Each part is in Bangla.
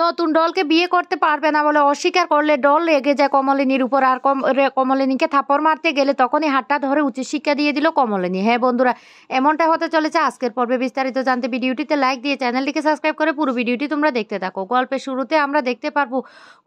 নতুন ডলকে বিয়ে করতে পারবে না বলে অস্বীকার করলে ডল রেগে যায় কমলিনীর উপর, আর কমলিনীকে থাপ্পড় মারতে গেলে তখনই হাতটা ধরে উচিত শিক্ষা দিয়ে দিল কমলিনী। হ্যাঁ বন্ধুরা, এমনটা হতে চলেছে আজকের পর্বে। বিস্তারিত জানতে ভিডিওটিতে লাইক দিয়ে চ্যানেলটিকে সাবস্ক্রাইব করে পুরো ভিডিওটি তোমরা দেখতে থাকো। গল্পের শুরুতে আমরা দেখতে পারবো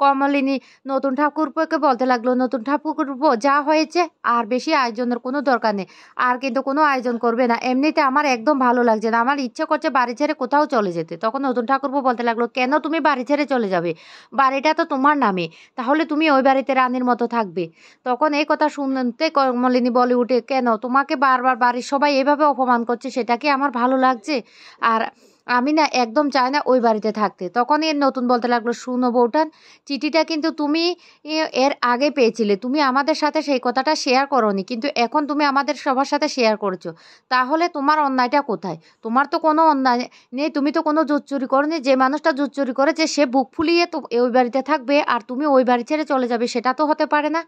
কমলিনী নতুন ঠাকুরপোকে বলতে লাগলো, নতুন ঠাকুরপো যা হয়েছে আর বেশি আয়োজনের কোনো দরকার নেই, আর কিন্তু কোনো আয়োজন করবে না, এমনিতে আমার একদম ভালো লাগছে না, আমার ইচ্ছে করছে বাড়ি ছেড়ে কোথাও চলে যেতে। তখন নতুন ঠাকুরপো বলতে লাগলো, কেন তুমি বাড়ি ছেড়ে চলে যাবে? বাড়িটা তো তোমার নামে, তাহলে তুমি ওই বাড়িতে রানীর মতো থাকবে। তখন এই কথা শুনতে কমলিনী বলে উঠে, কেন তোমাকে বারবার বাড়ির সবাই এভাবে অপমান করছে, সেটা কি আমার ভালো লাগছে? আর আমি না একদম চাই না ওই বাড়িতে থাকতে। তখন এর নতুন বলতে লাগলো, শুনো বউঠান, চিঠিটা কিন্তু তুমি এর আগে পেয়েছিলে, তুমি আমাদের সাথে সেই কথাটা শেয়ার করোনি, কিন্তু এখন তুমি আমাদের সবার সাথে শেয়ার করেছো, তাহলে তোমার অন্যায়টা কোথায়? তোমার তো কোনো অন্যায় নেই, তুমি তো কোনো জোর চুরি করোনি। যে মানুষটা জোর চুরি করেছে সে বুক ফুলিয়ে তো ওই বাড়িতে থাকবে, আর তুমি ওই বাড়ি ছেড়ে চলে যাবে, সেটা তো হতে পারে না।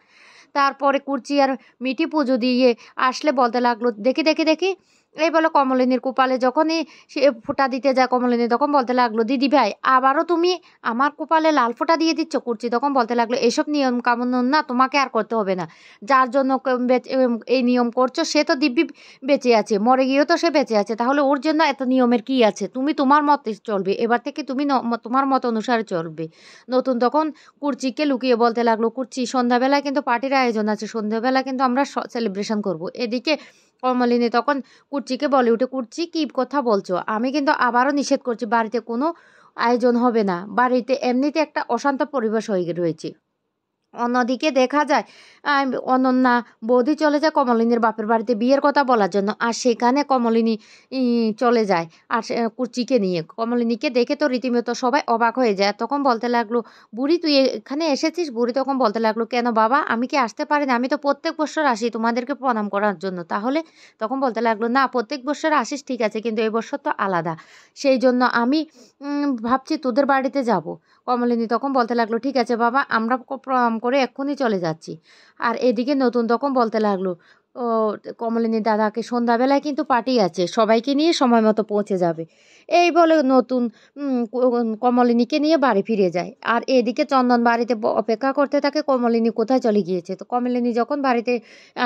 তারপরে কুর্চি আর মিঠি পুজো দিয়ে আসলে বলতে লাগলো, দেখি দেখি দেখি। এই বলে কমলিনীর কপালে যখনই সে ফোঁটা দিতে যায় কমলিনী তখন বলতে লাগলো, দিদি ভাই আবারও তুমি আমার কপালে লাল ফোঁটা দিয়ে দিচ্ছ। কুর্চি তখন বলতে লাগলো, এসব নিয়ম কানুন না তোমাকে আর করতে হবে না, যার জন্য এই নিয়ম করছো সে তো দিব্যি বেঁচে আছে, মরে গিয়েও তো সে বেঁচে আছে, তাহলে ওর জন্য এত নিয়মের কি আছে? তুমি তোমার মতে চলবে, এবার থেকে তুমি তোমার মত অনুসারে চলবে। নতুন তখন কুর্চিকে লুকিয়ে বলতে লাগলো, কুর্চি সন্ধ্যাবেলায় কিন্তু পার্টির আয়োজন আছে, সন্ধ্যাবেলা কিন্তু আমরা সেলিব্রেশন করব। এদিকে কমলিনী তখন কুর্চিকে বলে উঠে, কুর্চি কি কথা বলছো? আমি কিন্তু আবারও নিষেধ করছি, বাড়িতে কোনো আয়োজন হবে না, বাড়িতে এমনিতে একটা অশান্ত পরিবেশ হয়ে রয়েছে। অন্যদিকে দেখা যায় অনন্যা বৌদি চলে যায় কমলিনীর বাপের বাড়িতে বিয়ের কথা বলার জন্য, আর সেখানে কমলিনী চলে যায় আর কুর্চিকে নিয়ে। কমলিনীকে দেখে তো রীতিমতো সবাই অবাক হয়ে যায়। তখন বলতে লাগলো, বুড়ি তুই এখানে এসেছিস? বুড়ি তখন বলতে লাগলো, কেন বাবা, আমি কি আসতে পারি না? আমি তো প্রত্যেক বছর আসি তোমাদেরকে প্রণাম করার জন্য। তাহলে তখন বলতে লাগলো, না প্রত্যেক বছর আসিস ঠিক আছে, কিন্তু এই বছর তো আলাদা, সেই জন্য আমি ভাবছি তোদের বাড়িতে যাব। কমলিনী তখন বলতে লাগলো, ঠিক আছে বাবা, আমরা প্রণাম করে এক্ষুনি চলে যাচ্ছি। আর এদিকে নতুন তখন বলতে লাগলো, ও কমলিনীর দাদাকে সন্ধ্যাবেলায় কিন্তু পার্টি আছে, সবাইকে নিয়ে সময় মতো পৌঁছে যাবে। এই বলে নতুন কমলিনীকে নিয়ে বাড়ি ফিরে যায়। আর এদিকে চন্দন বাড়িতে অপেক্ষা করতে থাকে কমলিনী কোথায় চলে গিয়েছে। তো কমলিনী যখন বাড়িতে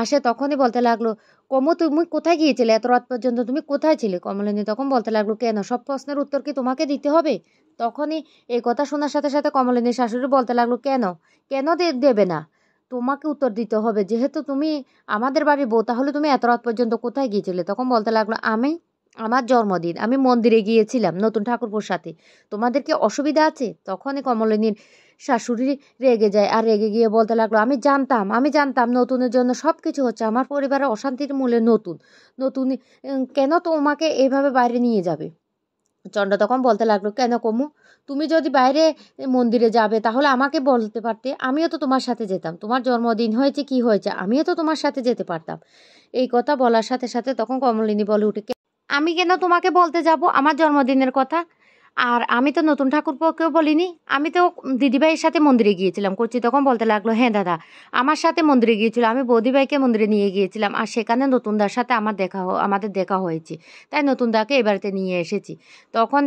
আসে তখনই বলতে লাগলো, কমু তুমি কোথায় গিয়েছিলে এত রাত পর্যন্ত, তুমি কোথায় ছিলে? কমলিনী তখন বলতে লাগলো, কেন সব প্রশ্নের উত্তর কি তোমাকে দিতে হবে? তখনই এই কথা শোনার সাথে সাথে কমলিনীর শাশুড়ি বলতে লাগলো, কেন কেন দেবে না? তোমাকে উত্তর দিতে হবে, যেহেতু তুমি আমাদের বাড়ির বউ, তাহলে তুমি এত রাত পর্যন্ত কোথায় গিয়েছিলে? তখন বলতে লাগলো, আমার জন্মদিন, আমি মন্দিরে গিয়েছিলাম নতুন ঠাকুরপুর সাথে, তোমাদের কি অসুবিধা আছে? তখনই কমলিনীর শাশুড়ি রেগে যায়, আর রেগে গিয়ে বলতে লাগলো, আমি জানতাম নতুনের জন্য সব কিছু হচ্ছে, আমার পরিবারের অশান্তির মূলে নতুন। নতুন কেন তোমাকে এইভাবে বাইরে নিয়ে যাবে? চন্ড তখন বলতে লাগলো, কেন কমু, তুমি যদি বাইরে মন্দিরে যাবে তাহলে আমাকে বলতে পারতে, আমিও তো তোমার সাথে যেতাম, তোমার জন্মদিন হয়েছে কি হয়েছে, আমিও তো তোমার সাথে যেতে পারতাম। এই কথা বলার সাথে সাথে তখন কমলিনী বলে উঠে, আমি কেন তোমাকে বলতে যাব আমার জন্মদিনের কথা? আর আমি তো নতুন ঠাকুরপোকেও বলিনি, আমি তো দিদিভাইয়ের সাথে মন্দিরে গিয়েছিলাম। করছি তখন বলতে লাগলো, হ্যাঁ দাদা আমার সাথে মন্দিরে গিয়েছিল, আমি বৌদিভাইকে মন্দিরে নিয়ে গিয়েছিলাম, আর সেখানে নতুনদার সাথে আমাদের দেখা হয়েছে, তাই নতুনদাকে এ বাড়িতে নিয়ে এসেছি। তখন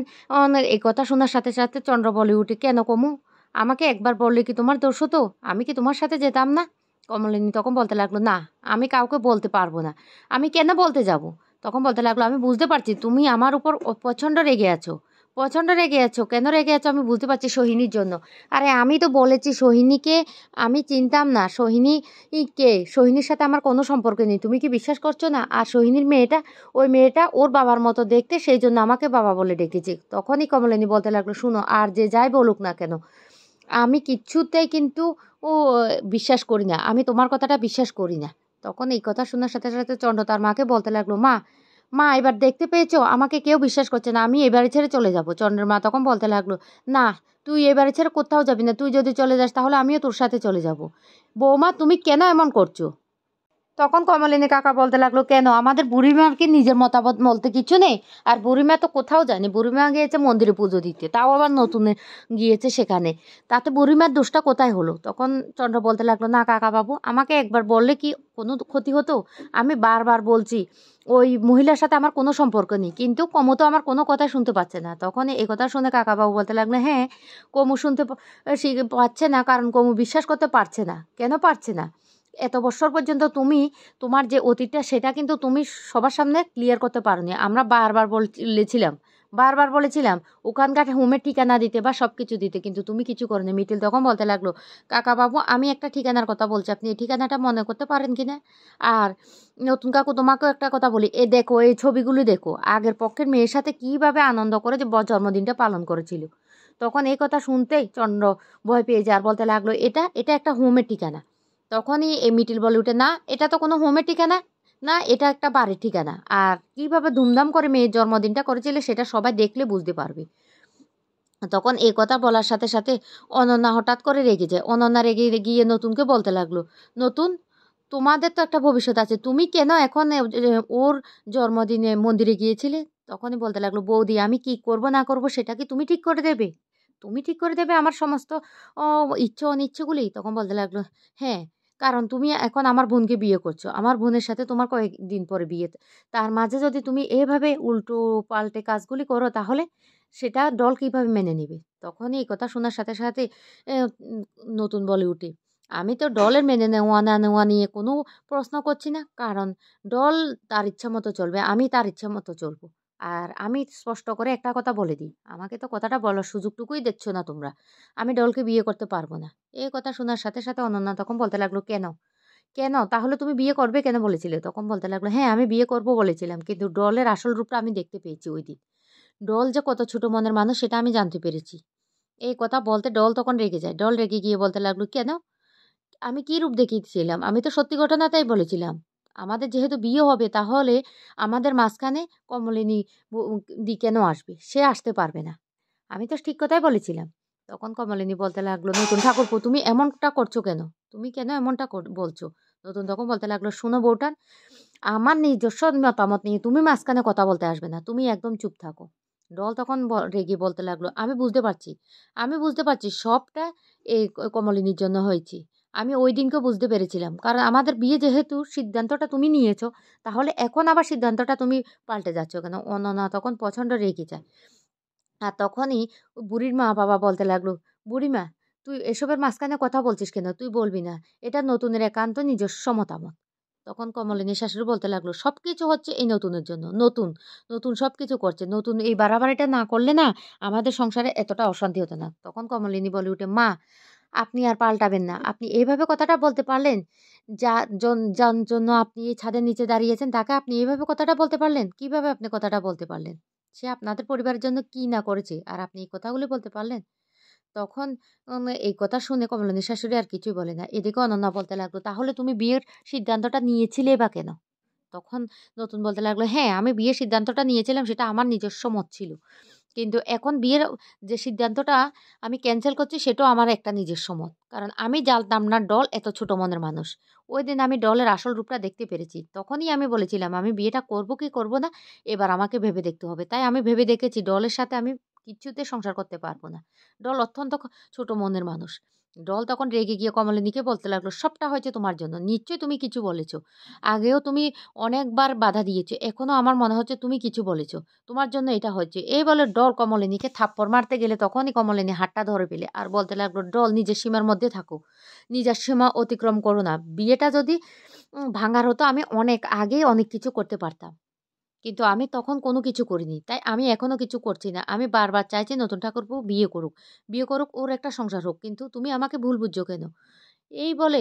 এই কথা শোনার সাথে সাথে চন্দ্র বলে উঠে, কেন কমু, আমাকে একবার বললে কি তোমার দোষ হতো? আমি কি তোমার সাথে যেতাম না? কমলিনী তখন বলতে লাগলো, না আমি কাউকে বলতে পারবো না। আমি কেন বলতে যাব? তখন বলতে লাগলো, আমি বুঝতে পারছি তুমি আমার উপর প্রচণ্ড রেগে আছো, প্রচণ্ড রেগে আছো। কেন রেগে আছো আমি বুঝতে পারছি, সোহিনীর জন্য। আরে আমি তো বলেছি সোহিনীকে আমি চিনতাম না, সোহিনী কে, সোহিনীর সাথে আমার কোনো সম্পর্ক নেই, তুমি কি বিশ্বাস করছো না? আর সোহিনীর মেয়েটা, ওই মেয়েটা ওর বাবার মতো দেখতে, সেই জন্য আমাকে বাবা বলে ডেকেছে। তখনই কমলিনী বলতে লাগলো, শুনো আর যে যাই বলুক না কেন, আমি কিচ্ছুতেই কিন্তু ও বিশ্বাস করি না, আমি তোমার কথাটা বিশ্বাস করি না। তখন এই কথা শোনার সাথে সাথে চন্ড তার মাকে বলতে লাগলো, মা মা এবার দেখতে পেয়েছো, আমাকে কেউ বিশ্বাস করছে না, আমি এবারে ছেড়ে চলে যাব। চন্দ্রের মা তখন বলতে লাগলো, না তুই এবারে ছেড়ে কোথাও যাবি না, তুই যদি চলে যাস তাহলে আমিও তোর সাথে চলে যাব। বৌমা তুমি কেন এমন করছো? তখন কমলিনী কাকা বলতে লাগলো, কেন আমাদের বুড়িমার কি নিজের মতামত বলতে কিছু নেই? আর বুড়িমা তো কোথাও যায়নি, বুড়িমা গিয়েছে মন্দিরে পুজো দিতে, তাও আবার নতুন গিয়েছে সেখানে, তাতে বুড়িমার দোষটা কোথায় হলো? তখন চন্দ্র বলতে লাগলো, না কাকা বাবু, আমাকে একবার বললে কি কোনো ক্ষতি হতো? আমি বারবার বলছি ওই মহিলার সাথে আমার কোনো সম্পর্ক নেই, কিন্তু কমু তো আমার কোনো কথা শুনতে পাচ্ছে না। তখন এই কথা শুনে কাকা বাবু বলতে লাগলো, হ্যাঁ, কমু শুনতে পাচ্ছে না, কারণ কমু বিশ্বাস করতে পারছে না। কেন পারছে না? এত বছর পর্যন্ত তুমি তোমার যে অতীতটা সেটা কিন্তু তুমি সবার সামনে ক্লিয়ার করতে পারোনি। আমরা বারবার বলেছিলাম ওখানকার হোমের ঠিকানা দিতে বা সব কিছু দিতে, কিন্তু তুমি কিছু করোনি। মিটিল তখন বলতে লাগলো, কাকা বাবু, আমি একটা ঠিকানার কথা বলছি, আপনি এই ঠিকানাটা মনে করতে পারেন কিনা? আর নতুন কাকু, তোমাকেও একটা কথা বলি, এ দেখো, এই ছবিগুলো দেখো, আগের পক্ষের মেয়ের সাথে কিভাবে আনন্দ করে যে জন্মদিনটা পালন করেছিল। তখন এই কথা শুনতেই চন্দ্র ভয় পেয়ে যায় আর বলতে লাগলো, এটা এটা একটা হোমের ঠিকানা। তখনই এই মিটিল বলে উঠে, না, এটা তো কোনো হোমের ঠিকানা না, এটা একটা বাড়ির ঠিকানা। আর কিভাবে ধুমধাম করে মেয়ের জন্মদিনটা করেছিল সেটা সবাই দেখলে বুঝতে পারবে। তখন এই কথা বলার সাথে সাথে অনন্যা হঠাৎ করে রেগে যায়। অনন্যা রেগে গিয়ে নতুনকে বলতে লাগলো, নতুন, তোমাদের তো একটা ভবিষ্যৎ আছে, তুমি কেন এখন ওর জন্মদিনে মন্দিরে গিয়েছিলে? তখনই বলতে লাগলো, বৌদি, আমি কি করব না করব সেটা কি তুমি ঠিক করে দেবে? তুমি ঠিক করে দেবে আমার সমস্ত ইচ্ছে অনিচ্ছেগুলি? তখন বলতে লাগলো, হ্যাঁ, কারণ তুমি এখন আমার বোনকে বিয়ে করছো, আমার বোনের সাথে তোমার কয়েকদিন পরে বিয়ে, তার মাঝে যদি তুমি এভাবে উল্টো পাল্টে কাজগুলি করো তাহলে সেটা দল কিভাবে মেনে নেবে? তখনই এই কথা শোনার সাথে সাথে উম, নতুন বলে উঠে, আমি তো ডলের মেনে নেওয়া না নেওয়া নিয়ে কোনো প্রশ্ন করছি না, কারণ ডল তার ইচ্ছা মতো চলবে, আমি তার ইচ্ছা মতো চলবো। আর আমি স্পষ্ট করে একটা কথা বলে দিই, আমাকে তো কথাটা বলার সুযোগটুকুই দিচ্ছ না তোমরা, আমি ডলকে বিয়ে করতে পারবো না। এই কথা শোনার সাথে সাথে অনন্যা তখন বলতে লাগলো, কেন কেন তাহলে তুমি বিয়ে করবে কেন বলেছিলে? তখন বলতে লাগলো, হ্যাঁ, আমি বিয়ে করব বলেছিলাম, কিন্তু ডলের আসল রূপটা আমি দেখতে পেয়েছি ওই দিন। ডল যে কত ছোট মনের মানুষ সেটা আমি জানতে পেরেছি। এই কথা বলতে ডল তখন রেগে যায়। ডল রেগে গিয়ে বলতে লাগলো, কেন? আমি কি রূপ দেখিয়েছিলাম? আমি তো সত্যি ঘটনাটাই বলেছিলাম। আমাদের যেহেতু বিয়ে হবে তাহলে আমাদের মাঝখানে কমলিনী দি কেন আসবে? সে আসতে পারবে না। আমি তো ঠিক কথাই বলেছিলাম। তখন কমলিনী বলতে লাগলো, নতুন ঠাকুরপো, তুমি এমনটা করছো কেন? তুমি কেন এমনটা বলছো? নতুন তখন বলতে লাগলো, শোনো বউটান, আমার নিজস্ব মতামত নিয়ে তুমি মাঝখানে কথা বলতে আসবে না। তুমি একদম চুপ থাকো। ডল তখন রেগে বলতে লাগলো, আমি বুঝতে পারছি সবটা এই কমলিনীর জন্য হয়েছে। আমি ওই দিনকে বুঝতে পেরেছিলাম, কারণ আমাদের বিয়ে যেহেতু সিদ্ধান্তটা তুমি নিয়েছো, তাহলে এখন আবার সিদ্ধান্তটা তুমি পাল্টে যাচ্ছ কেন? অনন্যা তখন প্রচণ্ড রেগে যায়। আর তখনই বুড়ির মা বাবা বলতে লাগলো, বুড়িমা, তুই এসবের মাঝখানে কথা বলছিস কেন? তুই বলবি না, এটা নতুনের একান্ত নিজস্ব মতামত। তখন কমলিনী শাশুড়ি বলতে লাগলো, সবকিছু হচ্ছে এই নতুনের জন্য। নতুন নতুন সবকিছু করছে, নতুন এই বাড়াবাড়িটা না করলে না আমাদের সংসারে এতটা অশান্তি হতো না। তখন কমলিনী বলে উঠে, মা, আপনি আর পাল্টাবেন না। আপনি এইভাবে কথাটা বলতে পারলেন? যার জন্য আপনি এই ছাদের নিচে দাঁড়িয়েছেন তাকে আপনি এইভাবে কথাটা বলতে পারলেন? কিভাবে আপনি কথাটা বলতে পারলেন? সে আপনাদের পরিবারের জন্য কি না করেছে, আর আপনি এই কথাগুলি বলতে পারলেন? তখন এই কথা শুনে কমলিনীর শাশুড়ি আর কিছুই বলে না। এদিকে অনন্যা বলতে লাগলো, তাহলে তুমি বিয়ের সিদ্ধান্তটা নিয়েছিলে বা কেন? তখন নতুন বলতে লাগলো, হ্যাঁ, আমি বিয়ের সিদ্ধান্তটা নিয়েছিলাম, সেটা আমার নিজস্ব মত ছিল, কিন্তু এখন বিয়ের যে সিদ্ধান্তটা আমি ক্যান্সেল করছি সেটাও আমার একটা নিজস্ব মত, কারণ আমি জানতাম না ডল এত ছোট মনের মানুষ। ওই দিন আমি ডলের আসল রূপটা দেখতে পেরেছি, তখনই আমি বলেছিলাম আমি বিয়েটা করব কি করব না, এবার আমাকে ভেবে দেখতে হবে। তাই আমি ভেবে দেখেছি ডলের সাথে আমি কিছুতে সংসার করতে পারবো না। ডল অত্যন্ত ছোট মনের মানুষ। ডল তখন রেগে গিয়ে কমলিনীকে বলতে লাগলো, সবটা হয়েছে তোমার জন্য, নিশ্চয়ই তুমি কিছু বলেছো, আগেও তুমি অনেকবার বাধা দিয়েছো, এখনো আমার মনে হচ্ছে তুমি কিছু বলেছো, তোমার জন্য এটা হচ্ছে। এই বলে ডল কমলিনীকে থাপ্পড় মারতে গেলে তখনই কমলিনী হাতটা ধরে ফেলে আর বলতে লাগলো, ডল, নিজের সীমার মধ্যে থাকো, নিজের সীমা অতিক্রম করো না। বিয়েটা যদি ভাঙার হতো আমি অনেক আগেই অনেক কিছু করতে পারতাম, কিন্তু আমি তখন কোনো কিছু করিনি, তাই আমি এখনো কিছু করছি না। আমি বারবার চাইছি নতুন ঠাকুরপো বিয়ে করুক, ওর একটা সংসার হোক, কিন্তু তুমি আমাকে ভুল বুঝছো কেন? এই বলে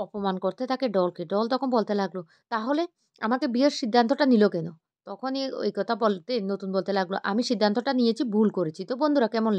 অপমান করতে থাকে ডলকে। ডল তখন বলতে লাগলো, তাহলে আমাকে বিয়ের সিদ্ধান্তটা নিল কেন? তখনই ওই কথা বলতে নতুন বলতে লাগলো, আমি সিদ্ধান্তটা নিয়েছি, ভুল করেছি। তো বন্ধুরা, কেমন